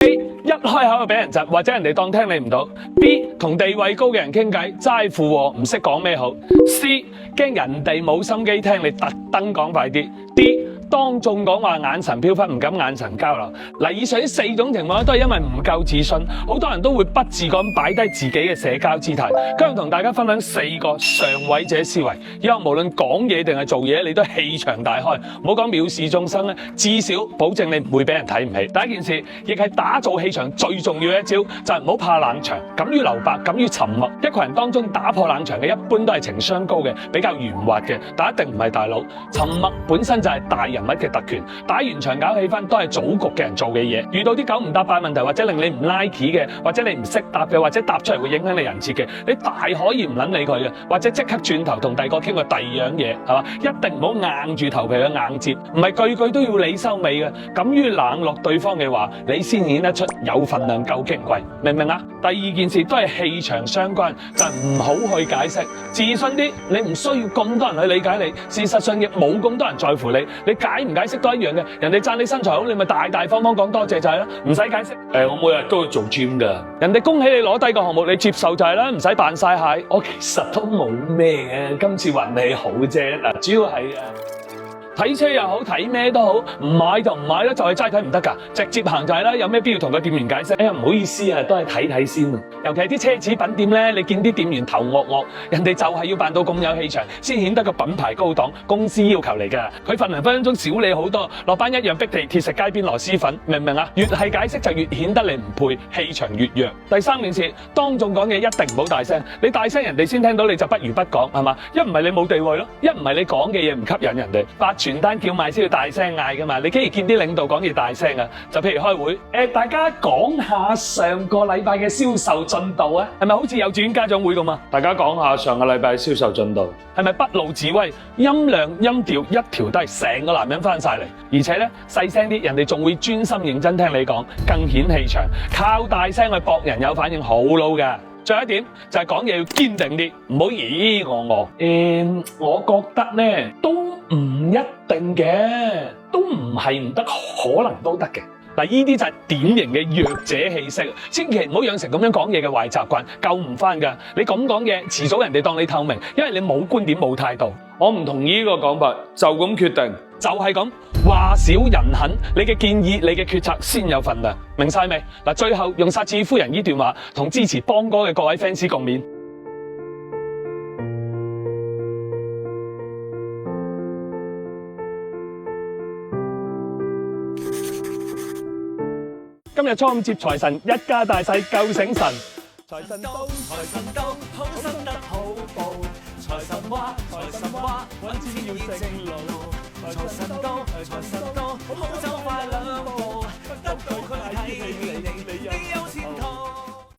A 一開口就俾人窒，或者人哋當聽你唔到。B 同地位高嘅人傾偈，齋附和，唔識講咩好。C 驚人哋冇心機聽你，特登講快啲。D 當眾講話眼神飄忽，唔敢眼神交流。嗱，以上呢4種情況都係因為唔夠自信，好多人都會不自覺咁擺低自己嘅社交姿態。今日同大家分享4個上位者思維，以後無論講嘢定係做嘢，你都氣場大開，唔好講藐視眾生咧，至少保證你唔會俾人睇唔起。第一件事，亦係打造氣場最重要嘅一招，就係唔好怕冷場，敢於留白，敢於沉默。一群人當中打破冷場嘅，一般都係情商高嘅，比較圓滑嘅，但一定唔係大佬。沉默本身就係大人物嘅特權，打完場搞氣氛都係組局嘅人做嘅嘢。遇到啲9唔搭8問題，或者令你唔 like 嘅，或者你唔識答嘅，或者答出嚟會影響你人設嘅，你大可以唔撚理佢嘅，或者即刻轉頭同第二個傾個第二樣嘢，係嘛？一定唔好硬住頭皮去硬接，唔係句句都要你收尾嘅。敢於冷落對方嘅話，你先顯得出有份量、夠矜貴，明唔明啊？第二件事都係氣場相關，就係唔好去解釋，自信啲，你唔需要咁多人去理解你，事實上亦冇咁多人在乎你，你解唔解釋都一樣嘅。人哋讚你身材好，你咪大大方方講多謝就係啦，唔使解釋。我每日都會做 gym 㗎。人哋恭喜你攞低個項目，你接受就係啦，唔使扮晒蟹。我其實都冇咩嘅，今次運氣好啫。嗱，主要係睇車又好，睇咩都好，唔買就唔買啦，就係齋睇唔得㗎，直接行就係啦，有咩必要同個店員解釋？哎呀，唔好意思啊，都係睇睇先啊。尤其係啲奢侈品店咧，你見啲店員頭惡惡，人哋就係要扮到咁有氣場，先顯得個品牌高檔，公司要求嚟㗎。佢份分鐘少你好多，落班一樣逼地鐵食街邊螺絲粉，明唔明啊？越係解釋就越顯得你唔配，氣場越弱。第三件事，當眾講嘢一定唔好大聲，你大聲人哋先聽到，你就不如不講，係嘛？一唔係你冇地位咯，一唔係你講嘅嘢唔吸引人哋。發傳單叫賣先要大聲嗌㗎嘛，你竟然見啲領導講嘢大聲啊？就譬如開會，大家講下上個禮拜嘅銷售進度啊，係咪好似幼稚園家長會咁啊？大家講下上個禮拜銷售進度，係咪不露自威，音量音調一調低，成個男人翻晒嚟，而且咧細聲啲，人哋仲會專心認真聽你講，更顯氣場。靠大聲去博人有反應，好撈㗎。最後一點就係講嘢要堅定啲，唔好咦咦我。我覺得咧都唔一定嘅，都唔係唔得，可能都得嘅。嗱，呢啲就係典型嘅弱者氣息，千祈唔好養成咁樣講嘢嘅壞習慣，救唔翻㗎。你咁講嘢，遲早人哋當你透明，因為你冇觀點冇態度。我唔同意呢個講法，就咁決定，就係咁話少人狠，你嘅建議、你嘅決策先有份量，明晒未？嗱，最後用撒切爾夫人呢段話同支持邦哥嘅各位 fans 共勉。今日初五接財神，一家大細救醒神。財神到，財神到，好心得好報。財神話，揾錢要正路。財神到，好走快兩步，得到佢。